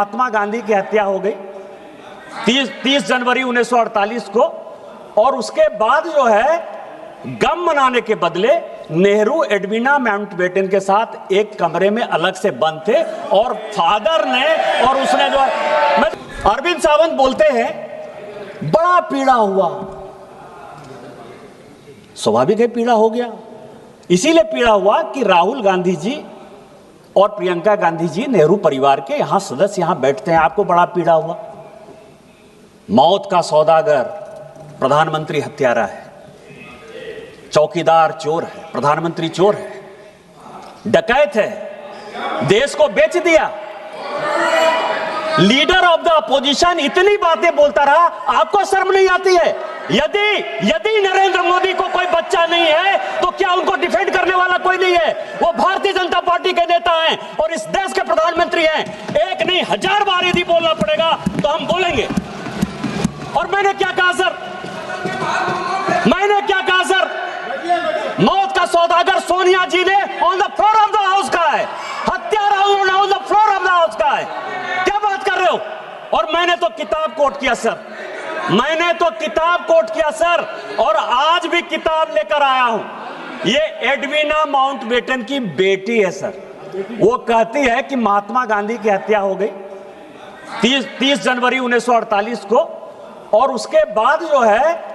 महात्मा गांधी की हत्या हो गई 30 जनवरी 1948 को, और उसके बाद जो है गम मनाने के बदले नेहरू एडविना माउंटबेटन के साथ एक कमरे में अलग से बंद थे, और फादर ने और उसने जो है, अरविंद सावंत बोलते हैं बड़ा पीड़ा हुआ। स्वाभाविक है पीड़ा हो गया, इसीलिए पीड़ा हुआ कि राहुल गांधी जी और प्रियंका गांधी जी नेहरू परिवार के यहां सदस्य यहां बैठते हैं, आपको बड़ा पीड़ा हुआ। मौत का सौदागर प्रधानमंत्री हत्यारा है, चौकीदार चोर है, प्रधानमंत्री चोर है, डकैत है, देश को बेच दिया। लीडर ऑफ द अपोजिशन इतनी बातें बोलता रहा, आपको शर्म नहीं आती है? यदि नरेंद्र मोदी को कोई बच्चा नहीं है तो क्या उनको डिफेंड करने वाला कोई नहीं है? वो भारतीय जनता पार्टी के नेता हैं और इस देश के प्रधानमंत्री हैं। एक नहीं 1000 बार यदि बोलना पड़ेगा तो हम बोलेंगे। और मैंने क्या कहा सर? मौत का सौदागर सोनिया जी ने on the floor of the house कहा है, हत्यारा on the floor of the house कहा है। क्या बात कर रहे हो? और मैंने तो किताब कोट किया सर, और आज भी किताब लेकर आया हूं। ये एडविना माउंटबेटन की बेटी है सर। वो कहती है कि महात्मा गांधी की हत्या हो गई 30 जनवरी 1948 को, और उसके बाद जो है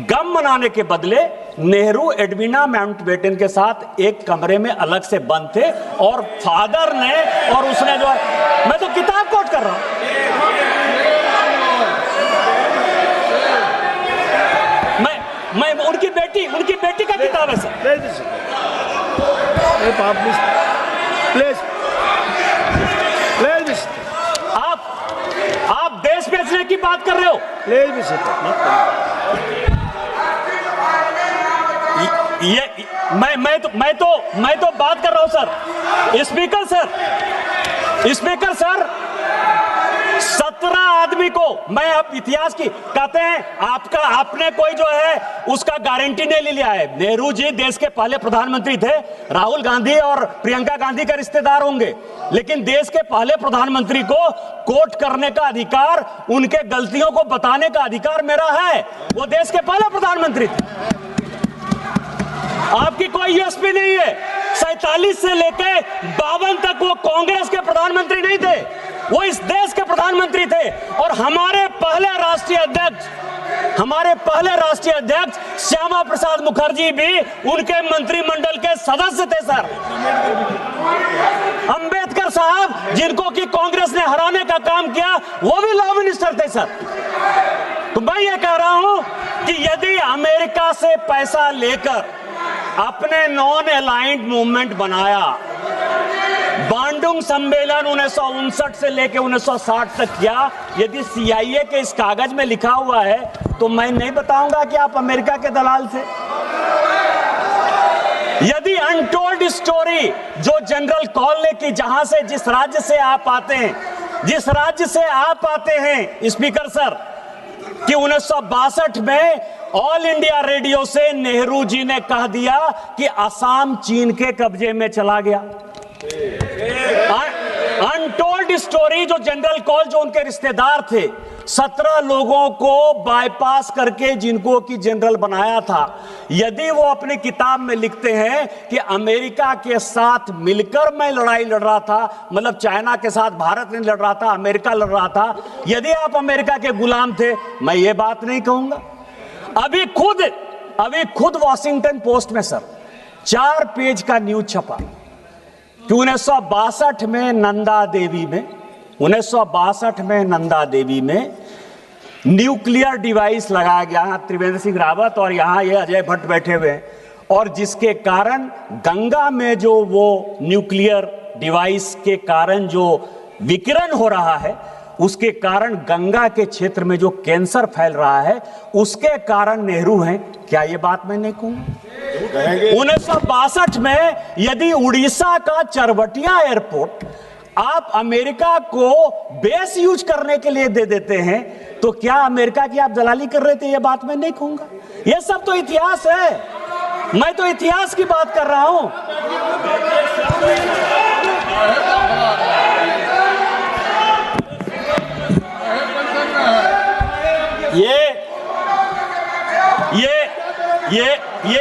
गम मनाने के बदले नेहरू एडविना माउंटबेटन के साथ एक कमरे में अलग से बंद थे, और फादर ने और उसने जो है, मैं तो किताब कोट कर रहा हूं। मैं उनकी बेटी का किताब है सर। आप देश बेचने की बात कर रहे हो? मैं तो बात कर रहा हूं सर। स्पीकर सर 17 आदमी को मैं अब इतिहास की कहते हैं, आपने कोई जो है उसका गारंटी नहीं ले लिया है। नेहरू जी देश के पहले प्रधानमंत्री थे, राहुल गांधी और प्रियंका गांधी के रिश्तेदार होंगे, लेकिन देश के पहले प्रधानमंत्री को कोर्ट करने का अधिकार, उनके गलतियों को बताने का अधिकार मेरा है। वो देश के पहले प्रधानमंत्री थे। आपकी कोई यूएसपी नहीं है। 47 से लेकर 52 तक वो कांग्रेस के प्रधानमंत्री नहीं थे, वो इस देश के प्रधानमंत्री थे। और हमारे पहले राष्ट्रीय अध्यक्ष श्यामा प्रसाद मुखर्जी भी उनके मंत्रिमंडल के सदस्य थे सर। अंबेडकर साहब, जिनको कि कांग्रेस ने हराने का काम किया, वो भी लॉ मिनिस्टर थे सर। तो मैं ये कह रहा हूं कि यदि अमेरिका से पैसा लेकर अपने नॉन अलाइंड मूवमेंट बनाया, बांडुंग सम्मेलन 1959 से लेकर 1960 तक किया, यदि CIA के इस कागज में लिखा हुआ है तो मैं नहीं बताऊंगा कि आप अमेरिका के दलाल थे। यदि अनटोल्ड स्टोरी जो जनरल कॉल ने की, जहां से जिस राज्य से आप आते हैं स्पीकर सर, कि 1962 में ऑल इंडिया रेडियो से नेहरू जी ने कह दिया कि असम चीन के कब्जे में चला गया। अनटोल्ड स्टोरी जो जनरल कॉल, जो उनके रिश्तेदार थे, 17 लोगों को बाईपास करके जिनको कि जनरल बनाया था, यदि वो अपनी किताब में लिखते हैं कि अमेरिका के साथ मिलकर मैं लड़ाई लड़ रहा था, मतलब चाइना के साथ भारत नहीं लड़ रहा था, अमेरिका लड़ रहा था, यदि आप अमेरिका के गुलाम थे, मैं ये बात नहीं कहूंगा। अभी खुद वॉशिंगटन पोस्ट में सर 4 पेज का न्यूज छपा कि 1962 में नंदा देवी में न्यूक्लियर डिवाइस लगाया गया। यहाँ त्रिवेंद्र सिंह रावत और यहाँ ये अजय भट्ट बैठे हुए हैं, और जिसके कारण गंगा में जो वो न्यूक्लियर डिवाइस के कारण जो विकिरण हो रहा है, उसके कारण गंगा के क्षेत्र में जो कैंसर फैल रहा है, उसके कारण नेहरू हैं। क्या ये बात मैं नहीं कहूंगा? 1962 में यदि उड़ीसा का चरबटिया एयरपोर्ट आप अमेरिका को बेस यूज करने के लिए दे देते हैं, तो क्या अमेरिका की आप दलाली कर रहे थे? ये बात मैं नहीं कहूंगा। ये सब तो इतिहास है, मैं तो इतिहास की बात कर रहा हूं। ये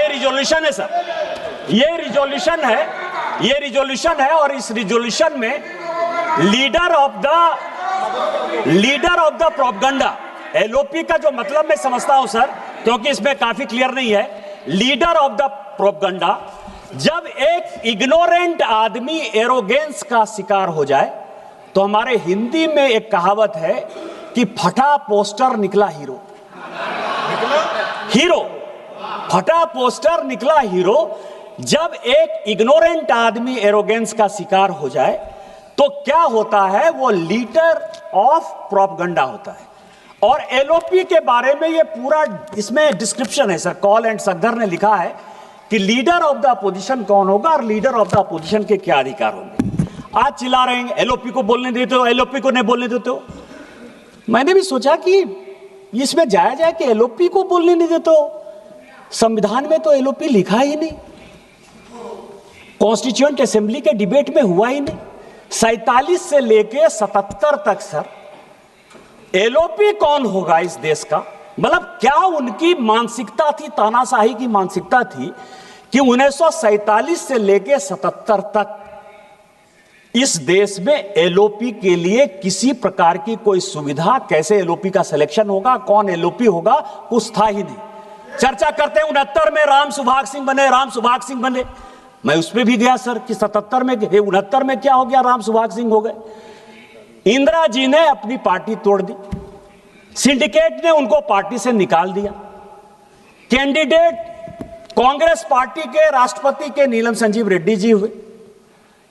रिजोल्यूशन है सर, ये रिजोल्यूशन है और इस रिजोल्यूशन में leader of the propaganda, LOP का जो मतलब मैं समझता हूं सर, क्योंकि इसमें काफी क्लियर नहीं है, लीडर ऑफ द प्रोपगंडा, जब एक इग्नोरेंट आदमी एरोगेंस का शिकार हो जाए तो हमारे हिंदी में एक कहावत है कि फटा पोस्टर निकला हीरो। फटा पोस्टर निकला हीरो। जब एक इग्नोरेंट आदमी एरोगेंस का शिकार हो जाए तो क्या होता है, वो लीडर ऑफ प्रोपगंडा होता है। और एलओपी के बारे में ये पूरा इसमें डिस्क्रिप्शन है सर, कॉल एंड सगदर ने लिखा है कि लीडर ऑफ द अपोजिशन कौन होगा और लीडर ऑफ द अपोजिशन के क्या अधिकार होंगे। आज चिल्ला रहे हैं एलओपी को बोलने देते हो, एलओपी को नहीं बोलने देते हो। मैंने भी सोचा कि इसमें जाया जाए कि एलओपी को बोलने नहीं देते हो, संविधान में तो एलओपी लिखा ही नहीं, कॉन्स्टिट्यूएंट असेंबली के डिबेट में हुआ ही नहीं। 47 से लेके 77 तक सर एलओपी कौन होगा इस देश का, मतलब क्या उनकी मानसिकता थी, तानाशाही की मानसिकता थी कि 1947 से लेके 77 तक इस देश में एलओपी के लिए किसी प्रकार की कोई सुविधा, कैसे एलओपी का सिलेक्शन होगा, कौन एलओपी होगा, कुछ था ही नहीं। चर्चा करते हैं 69 में राम सुभाग सिंह बने, मैं उसमें भी गया सर कि 77 में 69 में क्या हो गया, राम सुभाग सिंह हो गए। इंदिरा जी ने अपनी पार्टी तोड़ दी, सिंडिकेट ने उनको पार्टी से निकाल दिया, कैंडिडेट कांग्रेस पार्टी के राष्ट्रपति के नीलम संजीव रेड्डी जी हुए,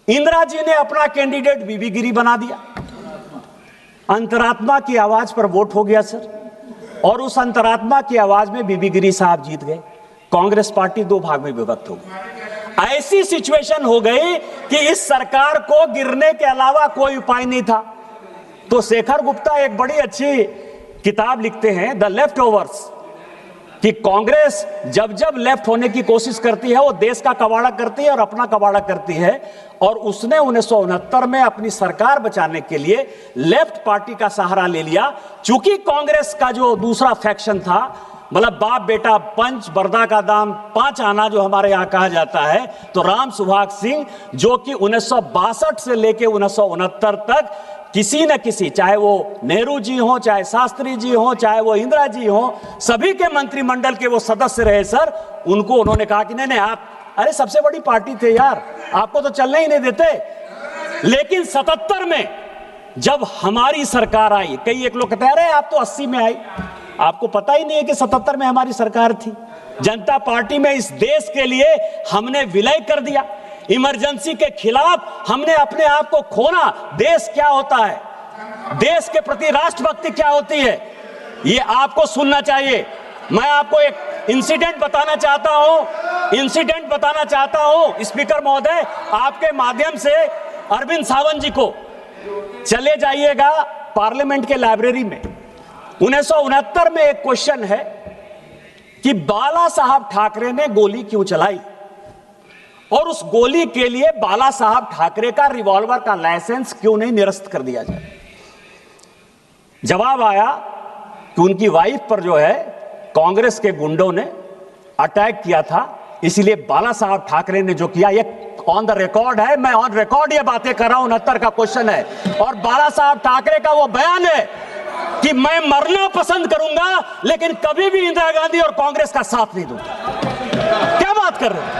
इंदिरा जी ने अपना कैंडिडेट बीबी गिरी बना दिया, अंतरात्मा की आवाज पर वोट हो गया सर, और उस अंतरात्मा की आवाज में बीबी गिरी साहब जीत गए, कांग्रेस पार्टी 2 भाग में विभक्त हो गई। ऐसी सिचुएशन हो गई कि इस सरकार को गिरने के अलावा कोई उपाय नहीं था। तो शेखर गुप्ता एक बड़ी अच्छी किताब लिखते हैं, द लेफ्ट ओवर्स, कि कांग्रेस जब जब लेफ्ट होने की कोशिश करती है वो देश का कबाड़ा करती है और अपना कबाड़ा करती है। और उसने 1969 में अपनी सरकार बचाने के लिए लेफ्ट पार्टी का सहारा ले लिया। चूंकि कांग्रेस का जो दूसरा फैक्शन था, मतलब बाप बेटा पंच, बरदा का दाम 5 आना जो हमारे यहां कहा जाता है, तो राम सुभाग सिंह जो कि 1962 से लेके 1969 तक किसी न किसी, चाहे वो नेहरू जी हो, चाहे शास्त्री जी हो, चाहे वो इंदिरा जी हो, सभी के मंत्रिमंडल के वो सदस्य रहे सर। उनको उन्होंने कहा कि नहीं आप, अरे सबसे बड़ी पार्टी थे यार, आपको तो चलने ही नहीं देते। लेकिन 77 में जब हमारी सरकार आई, कई एक लोग कहते हैं अरे आप तो 80 में आई, आपको पता ही नहीं है कि 77 में हमारी सरकार थी। जनता पार्टी में इस देश के लिए हमने विलय कर दिया, इमरजेंसी के खिलाफ हमने अपने आप को खोना। देश क्या होता है, देश के प्रति राष्ट्रभक्ति क्या होती है, ये आपको सुनना चाहिए। मैं आपको एक इंसिडेंट बताना चाहता हूं स्पीकर महोदय, आपके माध्यम से अरविंद सावंत जी को, चले जाइएगा पार्लियामेंट के लाइब्रेरी में। 1969 में एक क्वेश्चन है कि बाला साहब ठाकरे ने गोली क्यों चलाई और उस गोली के लिए बाला साहब ठाकरे का रिवॉल्वर का लाइसेंस क्यों नहीं निरस्त कर दिया जाए। जवाब आया कि उनकी वाइफ पर जो है कांग्रेस के गुंडों ने अटैक किया था, इसलिए बाला साहब ठाकरे ने जो किया, ये ऑन द रिकॉर्ड है, मैं ऑन रिकॉर्ड ये बातें कर रहा हूं, 69 का क्वेश्चन है। और बाला साहब ठाकरे का वो बयान है कि मैं मरना पसंद करूंगा लेकिन कभी भी इंदिरा गांधी और कांग्रेस का साथ नहीं दूंगा। क्या बात कर रहे हैं।